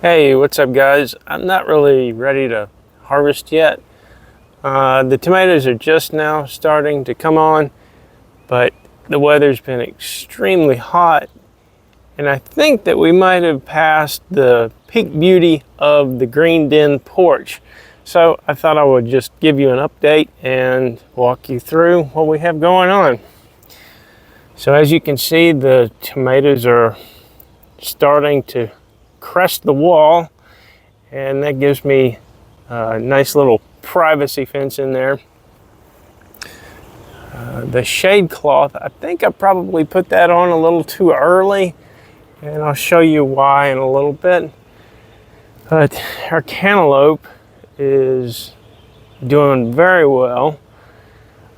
Hey, what's up guys? I'm not really ready to harvest yet. The tomatoes are just now starting to come on, but the weather's been extremely hot, and I think that we might have passed the peak beauty of the greened in porch. So I thought I would just give you an update and walk you through what we have going on. So as you can see, the tomatoes are starting to crest the wall, and that gives me a nice little privacy fence in there. The shade cloth, I think I probably put that on a little too early, and I'll show you why in a little bit. But our cantaloupe is doing very well,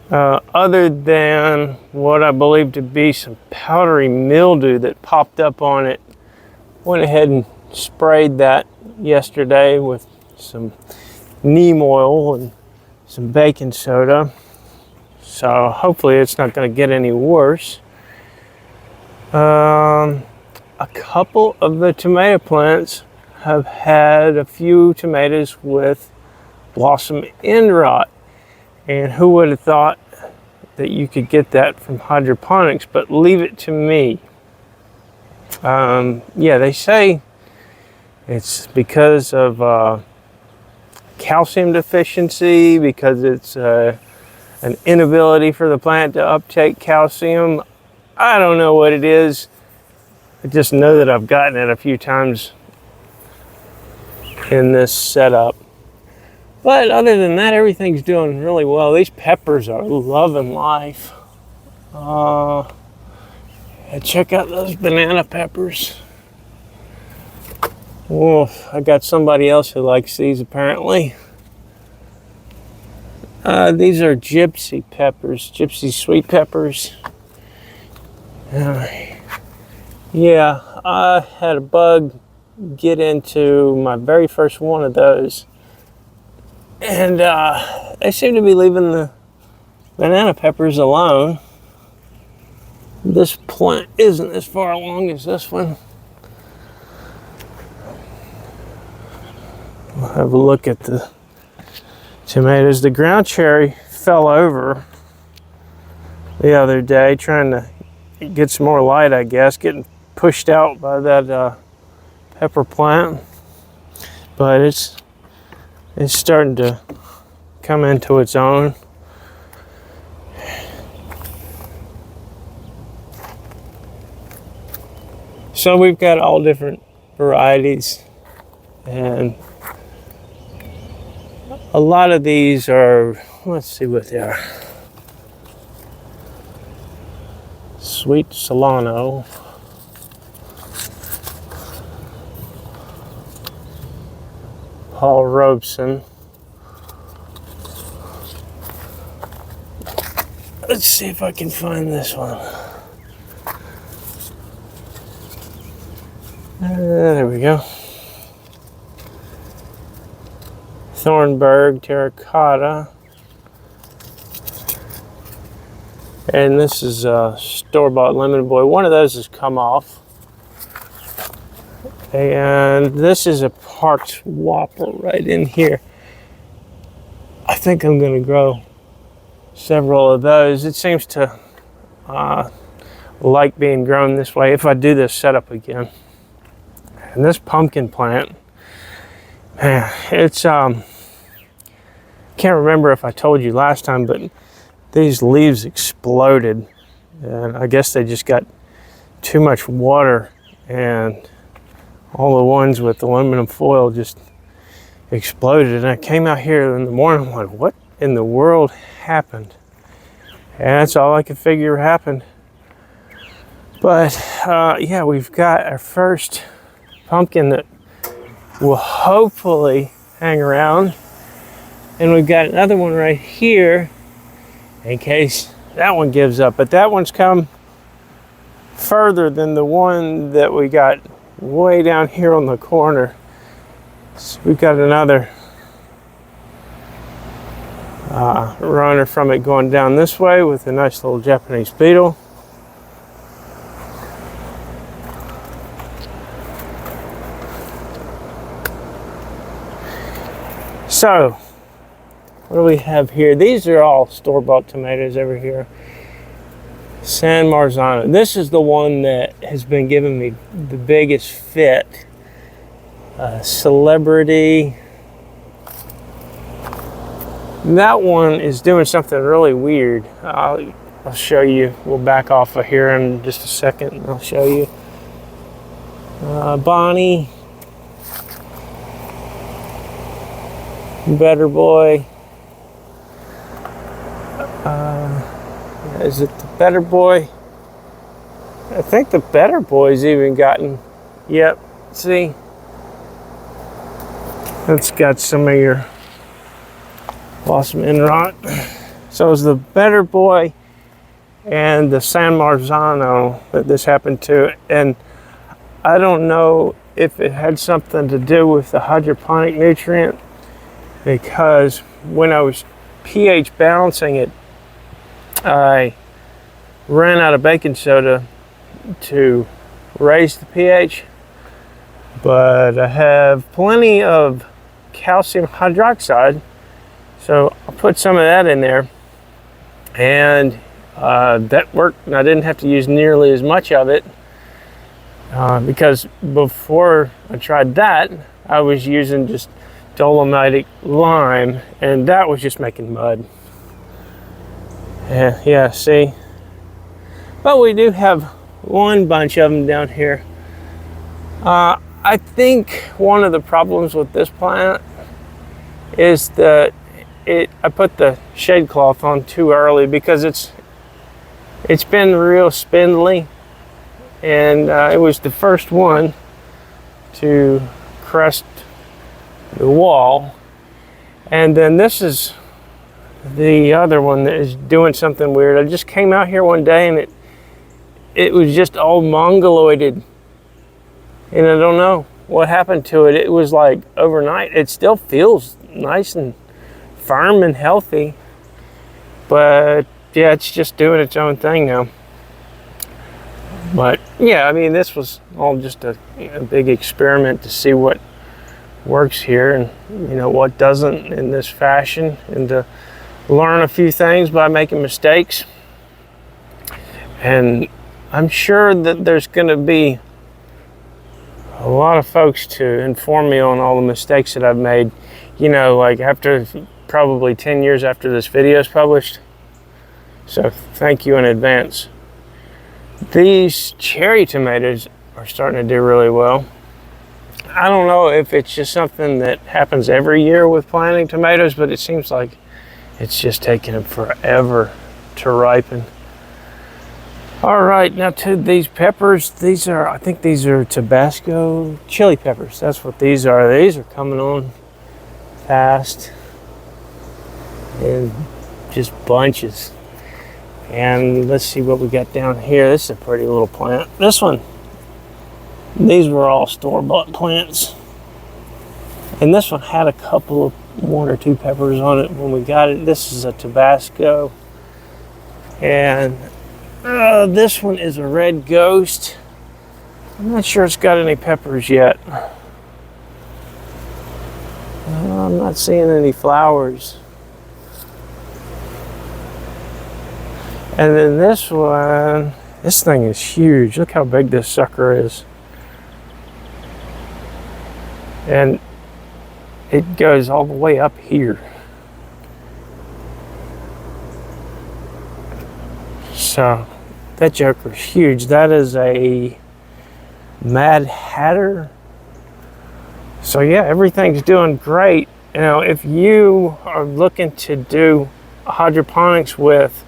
other than what I believe to be some powdery mildew that popped up on it. Went ahead and sprayed that yesterday with some neem oil and some baking soda, so hopefully it's not going to get any worse. A couple of the tomato plants have had a few tomatoes with blossom end rot, and who would have thought that you could get that from hydroponics, but leave it to me. Yeah, they say it's because of calcium deficiency, because it's an inability for the plant to uptake calcium. I don't know what it is. I just know that I've gotten it a few times in this setup. But other than that, everything's doing really well. These peppers are loving life. Check out those banana peppers. Oh, I got somebody else who likes these apparently. These are gypsy peppers, gypsy sweet peppers. Yeah, I had a bug get into my very first one of those, and they seem to be leaving the banana peppers alone. This plant isn't as far along as this one. We'll have a look at the tomatoes. The ground cherry fell over the other day trying to get some more light, I guess, getting pushed out by that pepper plant. But it's starting to come into its own. So we've got all different varieties, and a lot of these are, let's see what they are. Sweet Solano. Paul Robeson. Let's see if I can find this one. There we go. Thornburg Terracotta. And this is a store-bought lemon boy. One of those has come off. And this is a parked whopper right in here. I think I'm going to grow several of those. It seems to like being grown this way if I do this setup again. And this pumpkin plant, man, it's can't remember if I told you last time, but these leaves exploded, and I guess they just got too much water, and all the ones with aluminum foil just exploded. And I came out here in the morning, I'm like, what in the world happened? And that's all I could figure happened. But yeah, we've got our first pumpkin that will hopefully hang around, and we've got another one right here in case that one gives up. But that one's come further than the one that we got way down here on the corner. So we've got another runner from it going down this way with a nice little Japanese beetle. So, what do we have here? These are all store-bought tomatoes over here. San Marzano. This is the one that has been giving me the biggest fit. Celebrity. That one is doing something really weird. I'll show you. We'll back off of here in just a second and I'll show you. Bonnie. Better Boy. Is it the Better Boy? I think the Better Boy's even gotten, yep, see? It's got some of your blossom end rot. So it's the Better Boy and the San Marzano that this happened to. And I don't know if it had something to do with the hydroponic nutrient, because when I was pH balancing it, I ran out of baking soda to raise the pH, but I have plenty of calcium hydroxide, so I put some of that in there, and that worked, and I didn't have to use nearly as much of it, because before I tried that, I was using just dolomitic lime, and that was just making mud. Yeah, see? But we do have one bunch of them down here. I think one of the problems with this plant is that I put the shade cloth on too early, because it's been real spindly, and it was the first one to crest the wall, and then this is the other one that is doing something weird. I just came out here one day and it was just all mongoloided, and I don't know what happened to it. It was like overnight. It still feels nice and firm and healthy, but yeah, it's just doing its own thing now. But yeah, I mean, this was all just a big experiment to see what works here and what doesn't in this fashion, and to learn a few things by making mistakes. And I'm sure that there's going to be a lot of folks to inform me on all the mistakes that I've made, like after probably 10 years after this video is published. So thank you in advance. These cherry tomatoes are starting to do really well. I don't know if it's just something that happens every year with planting tomatoes, but it seems like it's just taking them forever to ripen. All right, now to these peppers. I think these are Tabasco chili peppers. That's what these are. These are coming on fast in just bunches. And let's see what we got down here. This is a pretty little plant. This one, these were all store-bought plants. And this one had a couple of 1 or 2 peppers on it when we got it. This is a Tabasco. And this one is a red ghost. I'm not sure it's got any peppers yet. I'm not seeing any flowers. And then this one, this thing is huge. Look how big this sucker is. And it goes all the way up here. So that joker's huge. That is a Mad Hatter. So yeah, everything's doing great. If you are looking to do hydroponics with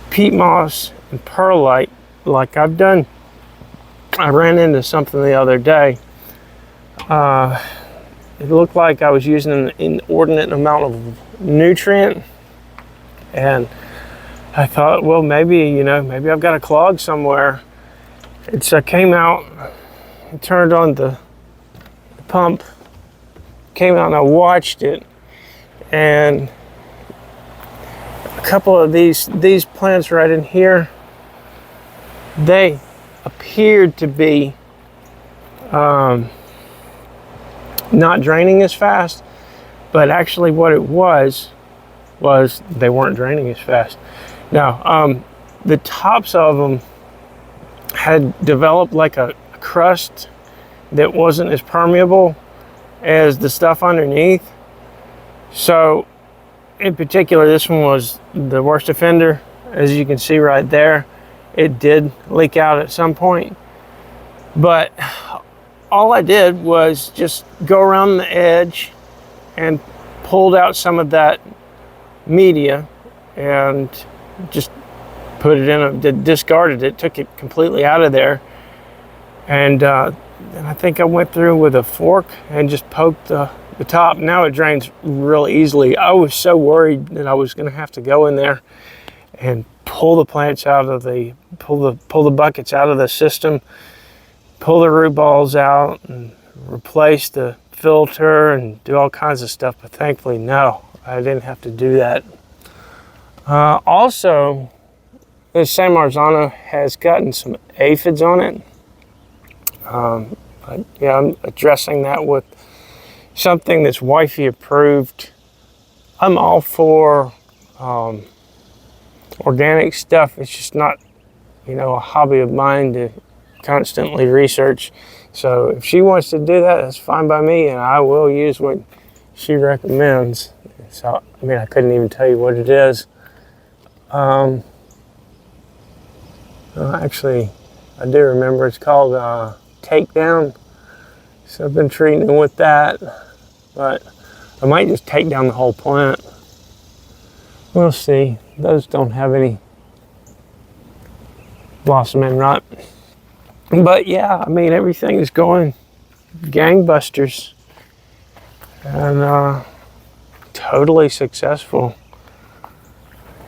peat moss and perlite like I've done, I ran into something the other day. It looked like I was using an inordinate amount of nutrient, and I thought, well, maybe I've got a clog somewhere. So I came out and turned on the pump, came out and I watched it, and a couple of these plants right in here, they appeared to be not draining as fast, but actually what it was they weren't draining as fast. Now, the tops of them had developed like a crust that wasn't as permeable as the stuff underneath. So in particular, this one was the worst offender. As you can see right there, it did leak out at some point, but all I did was just go around the edge and pulled out some of that media and just put it in discarded it, took it completely out of there. And I think I went through with a fork and just poked the top. Now it drains real easily. I was so worried that I was going to have to go in there and pull the plants out of pull the buckets out of the system, pull the root balls out, and replace the filter and do all kinds of stuff. But thankfully, no, I didn't have to do that. Also, this San Marzano has gotten some aphids on it. But yeah, I'm addressing that with something that's wifey approved. I'm all for organic stuff. It's just not, a hobby of mine to constantly research. So if she wants to do that, that's fine by me, and I will use what she recommends. So, I couldn't even tell you what it is. Actually, I do remember it's called Takedown. So I've been treating it with that, but I might just take down the whole plant. We'll see. Those don't have any blossom end rot. But yeah, everything is going gangbusters and totally successful.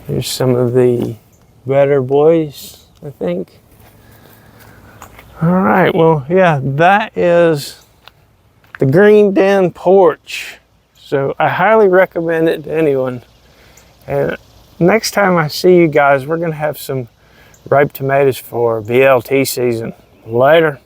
Here's some of the better boys, I think. All right, well, yeah, that is the Green Den porch. So I highly recommend it to anyone. And next time I see you guys, we're gonna have some ripe tomatoes for BLT season. Later.